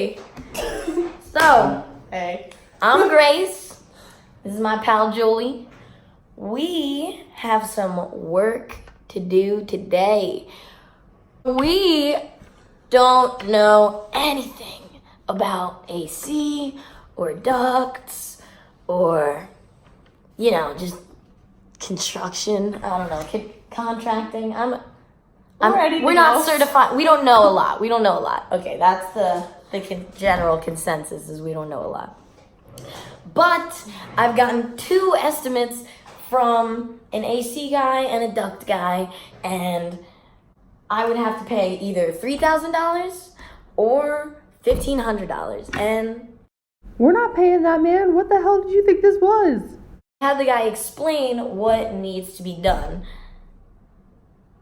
Hey! So, Hey. I'm Grace. This is my pal Julie. We have some work to do today. We don't know anything about AC or ducts or, just construction. I don't know, contracting. We're not certified. We don't know a lot. Okay, that's the general consensus is we don't know a lot. But I've gotten 2 estimates from an AC guy and a duct guy, and I would have to pay either $3,000 or $1,500. And We're not paying that, man. What the hell did you think this was? I had the guy explain what needs to be done.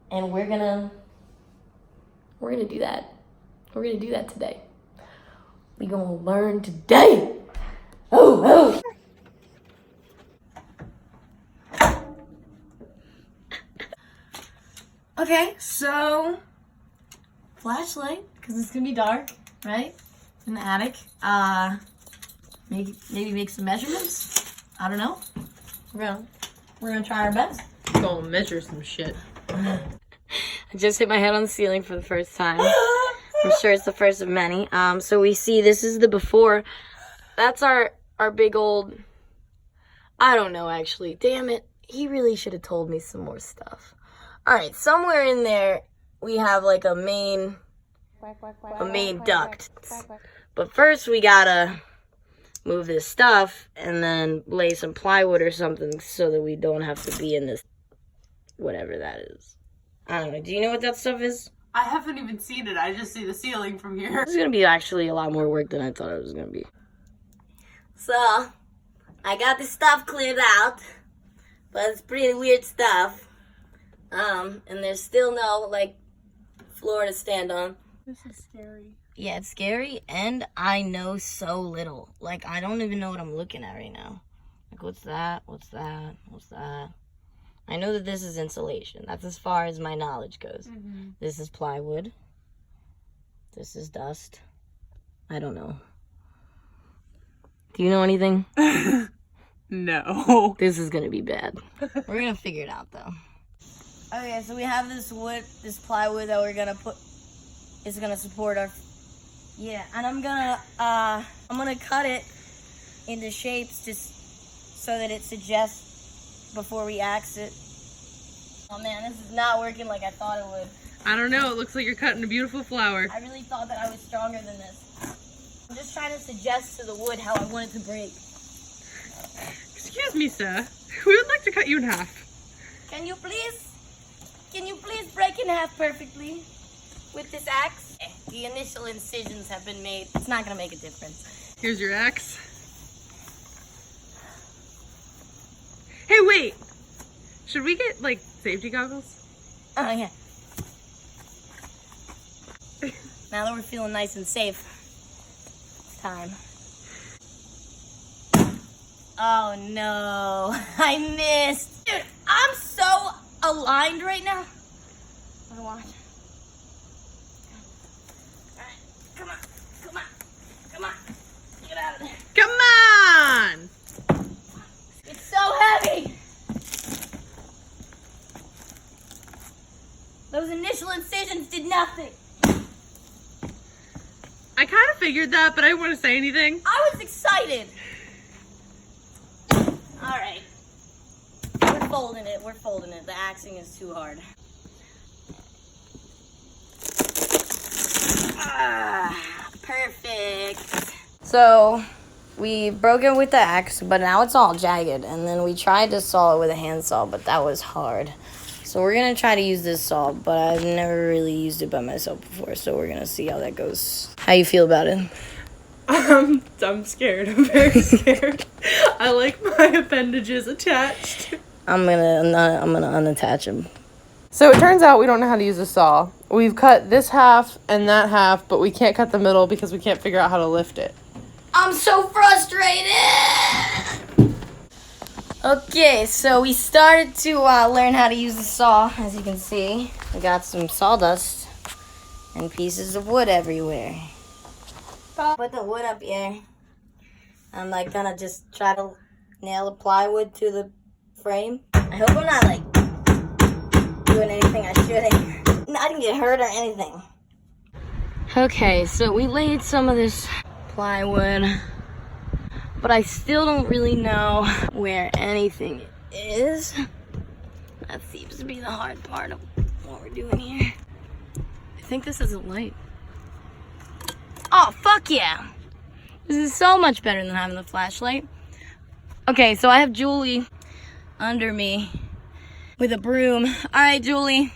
And we're gonna do that. We're gonna do that today. We gonna learn today. Oh. Okay, so flashlight, because it's gonna be dark, right? In the attic. Maybe make some measurements. I don't know. We're gonna try our best. Go measure some shit. I just hit my head on the ceiling for the first time. I'm sure it's the first of many. So we see this is the before. That's our big old, I don't know actually. Damn it. He really should have told me some more stuff. All right, somewhere in there we have like a main duct. But first we gotta move this stuff and then lay some plywood or something so that we don't have to be in this, whatever that is. I don't know. Do you know what that stuff is? I haven't even seen it. I just see the ceiling from here. This is going to be actually a lot more work than I thought it was going to be. So, I got this stuff cleared out, but it's pretty weird stuff. And there's still no, floor to stand on. This is scary. Yeah, it's scary, and I know so little. I don't even know what I'm looking at right now. What's that? What's that? What's that? I know that this is insulation. That's as far as my knowledge goes. Mm-hmm. This is plywood. This is dust. I don't know. Do you know anything? No. This is going to be bad. We're going to figure it out, though. Okay, so we have this plywood that we're going to put. It's going to support our... Yeah, and I'm going to cut it into shapes just so that it suggests before we axe it. Oh man, this is not working like I thought it would. I don't know. It looks like you're cutting a beautiful flower. I really thought that I was stronger than this. I'm just trying to suggest to the wood how I want it to break. Excuse me, sir. We would like to cut you in half. Can you please break in half perfectly with this axe? The initial incisions have been made. It's not gonna make a difference. Here's your axe. Hey, wait! Should we get, safety goggles? Oh, yeah. Now that we're feeling nice and safe, it's time. Oh, no. I missed. Dude, I'm so aligned right now. Watch. All right, come on. Get out of there. Come on! It's so heavy! Those initial incisions did nothing. I kind of figured that, but I didn't want to say anything. I was excited. Alright. We're folding it. The axing is too hard. Perfect. So, we broke it with the axe, but now it's all jagged. And then we tried to saw it with a handsaw, but that was hard. So we're going to try to use this saw, but I've never really used it by myself before. So we're going to see how that goes. How you feel about it? I'm scared. I'm very scared. I like my appendages attached. I'm gonna unattach them. So it turns out we don't know how to use a saw. We've cut this half and that half, but we can't cut the middle because we can't figure out how to lift it. I'm so frustrated! Okay, so we started to learn how to use the saw, as you can see. We got some sawdust and pieces of wood everywhere. Put the wood up here. I'm like gonna just try to nail the plywood to the frame. I hope I'm not like doing anything I shouldn't. I didn't get hurt or anything. Okay, so we laid some of this plywood, but I still don't really know where anything is. That seems to be the hard part of what we're doing here. I think this is a light. Oh, fuck yeah! This is so much better than having the flashlight. Okay, so I have Julie under me with a broom. All right, Julie,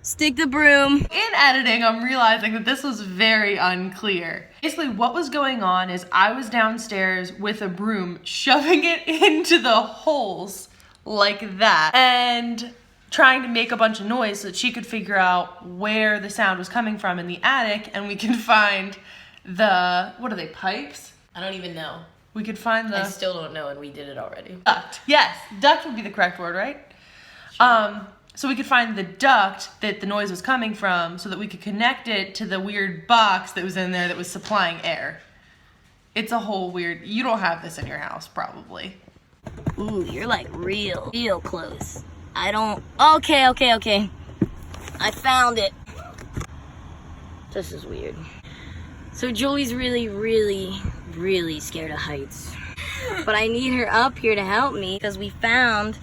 stick the broom. In editing, I'm realizing that this was very unclear. Basically, what was going on is I was downstairs with a broom, shoving it into the holes like that, and trying to make a bunch of noise so that she could figure out where the sound was coming from in the attic, and we can find the, what are they, pipes? I don't even know. We could find the... I still don't know, and we did it already. Duct. Yes, duct would be the correct word, right? Sure. So we could find the duct that the noise was coming from so that we could connect it to the weird box that was in there that was supplying air. It's a whole weird... You don't have this in your house, probably. Ooh, you're like real close. I don't... Okay. I found it. This is weird. So Julie's really scared of heights. But I need her up here to help me because we found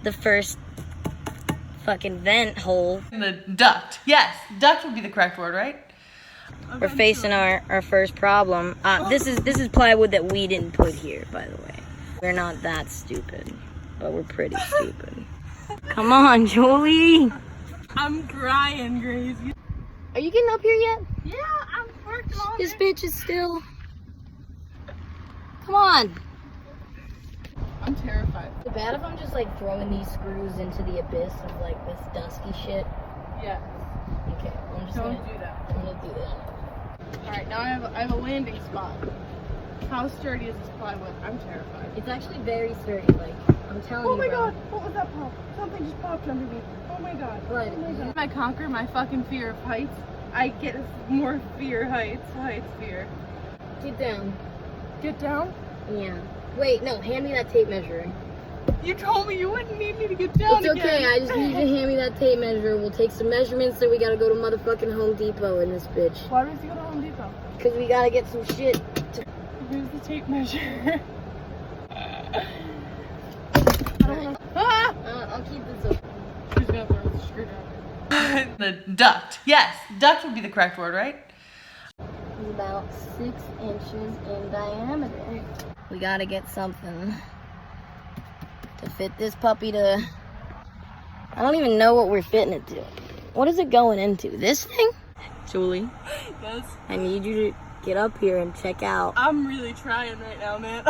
the first fucking vent hole. The duct. Yes, duct would be the correct word, right? We're facing our first problem. This is plywood that we didn't put here, by the way. We're not that stupid, but we're pretty stupid. Come on, Julie. I'm crying, Grace. Are you getting up here yet? Yeah, I'm working on This bitch is still... Come on. I'm terrified. Is it bad if I'm just like throwing these screws into the abyss of like this dusky shit? Yeah. Okay, I'm just Don't gonna do that. I'm gonna do that. Alright, now I have a landing spot. How sturdy is this plywood? I'm terrified. It's actually very sturdy, like, I'm telling you, Oh my bro. god, what was that pop? Something just popped under me. Oh my god. What? Oh my god. If I conquer my fucking fear of heights, I get more heights fear. Get down. Get down? Yeah. Wait, no, hand me that tape measure. You told me you wouldn't need me to get down It's okay, I just need you to hand me that tape measure. We'll take some measurements, then we gotta go to motherfucking Home Depot in this bitch. Why does you go to Home Depot? Because we gotta get some shit. Here's the tape measure. I'll keep this up. She's gonna throw the screwdriver. The duct. Yes, duct would be the correct word, right? It's about 6 inches in diameter. We gotta get something to fit this puppy to... I don't even know what we're fitting it to. What is it going into? This thing? Julie? Yes? I need you to get up here and check out. I'm really trying right now, man.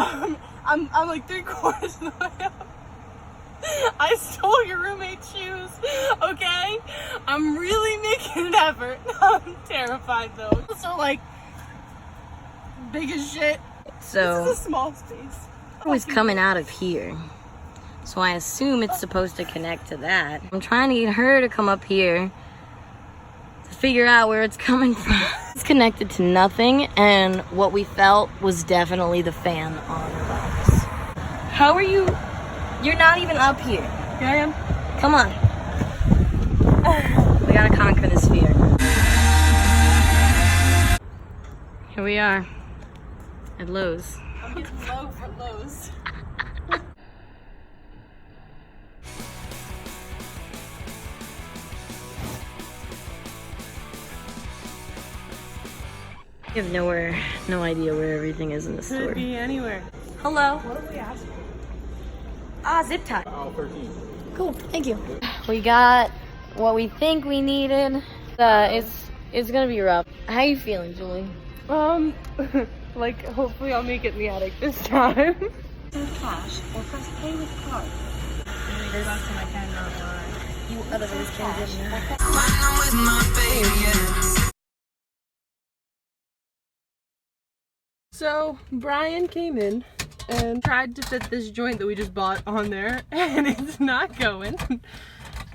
I'm like 3/4 of the way up. I stole your roommate's shoes, okay? I'm really making an effort. I'm terrified though. So like, big as shit. So, This is a small space. it was coming out of here. So I assume it's supposed to connect to that. I'm trying to get her to come up here to figure out where it's coming from. It's connected to nothing, and what we felt was definitely the fan on the box. How are you? You're not even up here. Here I am. Come on. We gotta conquer this fear. Here we are at Lowe's. I'm getting low for Lowe's. I have no idea where everything is in the store. Could be anywhere. Hello. What are we asking? Zip tie. Aisle 13. Cool, thank you. We got what we think we needed. It's gonna be rough. How you feeling, Julie? Like hopefully I'll make it in the attic this time. Cash or press pay with card. You otherwise transition. So Brian came in and tried to fit this joint that we just bought on there, and it's not going.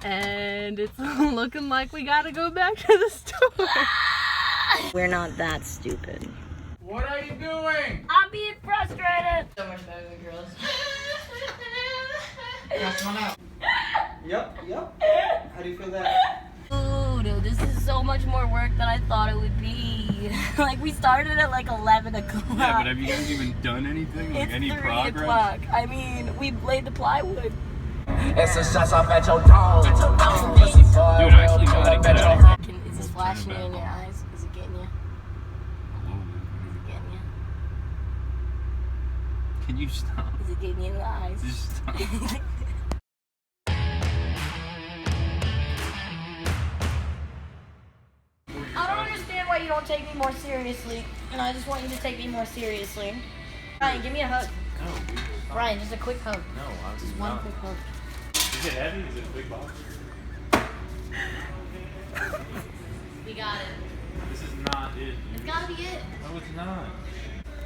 And it's looking like we gotta go back to the store. We're not that stupid. What are you doing? I'm being frustrated. So much better than girls. Last one out. Yep. How do you feel that? Ooh, dude, this is so much more work than I thought it would be. Like, we started at like 11 o'clock. Yeah, but have you guys even done anything? Like It's any 3 progress? o'clock. I mean, we laid the plywood. It's a shots off at your dome. Dude, I actually got it. Get out of here. Is this flashing you in your eyes? Is it getting you? Is it getting you? Can you stop? Is it getting you in the eyes? Just stop. I don't understand why you don't take me more seriously, and I just want you to take me more seriously. Brian, give me a hug. No, dude. Brian, just a quick hug. No, I'm Just one quick hug. Is it heavy? Is it a big box? We got it. This is not it. It's gotta be it. No, it's not.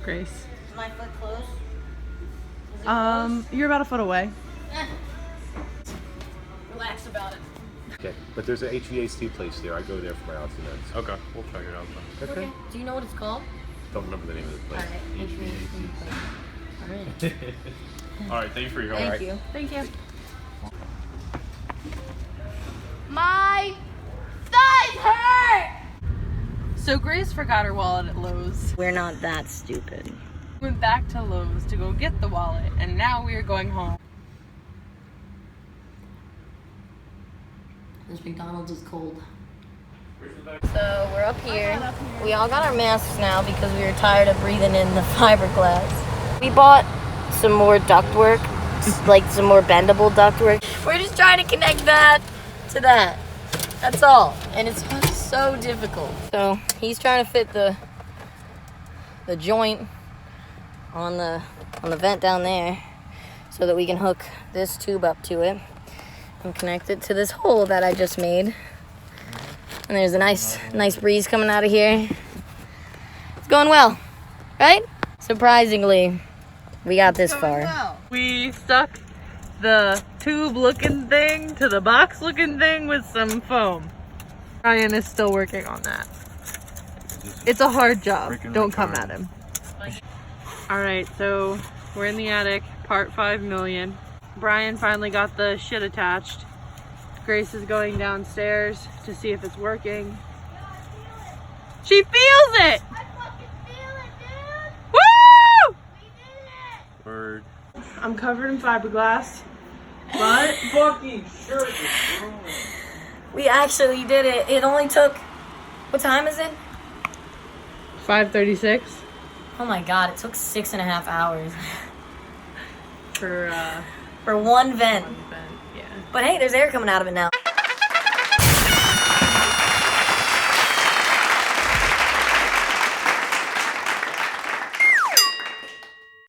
Grace. Is my foot close? Is it You're about a foot away. close? Relax about it. Okay, but there's an HVAC place there. I go there for my odds and ends. Okay, we'll check it out then. Okay. Do you know what it's called? Don't remember the name of the place. Alright. All right, thank you for your help. Thank you. Thank you. My thighs hurt! So Grace forgot her wallet at Lowe's. We're not that stupid. Went back to Lowe's to go get the wallet, and now we are going home. This McDonald's is cold. So we're up here. We all got our masks now because we were tired of breathing in the fiberglass. We bought some more ductwork, like some more bendable ductwork. We're just trying to connect that to that. That's all. And it's so difficult. So he's trying to fit the joint on the vent down there so that we can hook this tube up to it and connect it to this hole that I just made. And there's a nice breeze coming out of here. It's going well, right? Surprisingly, we got this far. We stuck the tube-looking thing to the box-looking thing with some foam. Ryan is still working on that. It's a hard job. Don't come at him. All right, so we're in the attic, part 5 million. Brian finally got the shit attached. Grace is going downstairs to see if it's working. She feels it! I fucking feel it, dude! Woo! We did it! Word. I'm covered in fiberglass, but Fucking shirt is ruined. We actually did it. It only took, what time is it? 5:36 Oh my god, it took 6.5 hours for for one vent. yeah. But hey, there's air coming out of it now.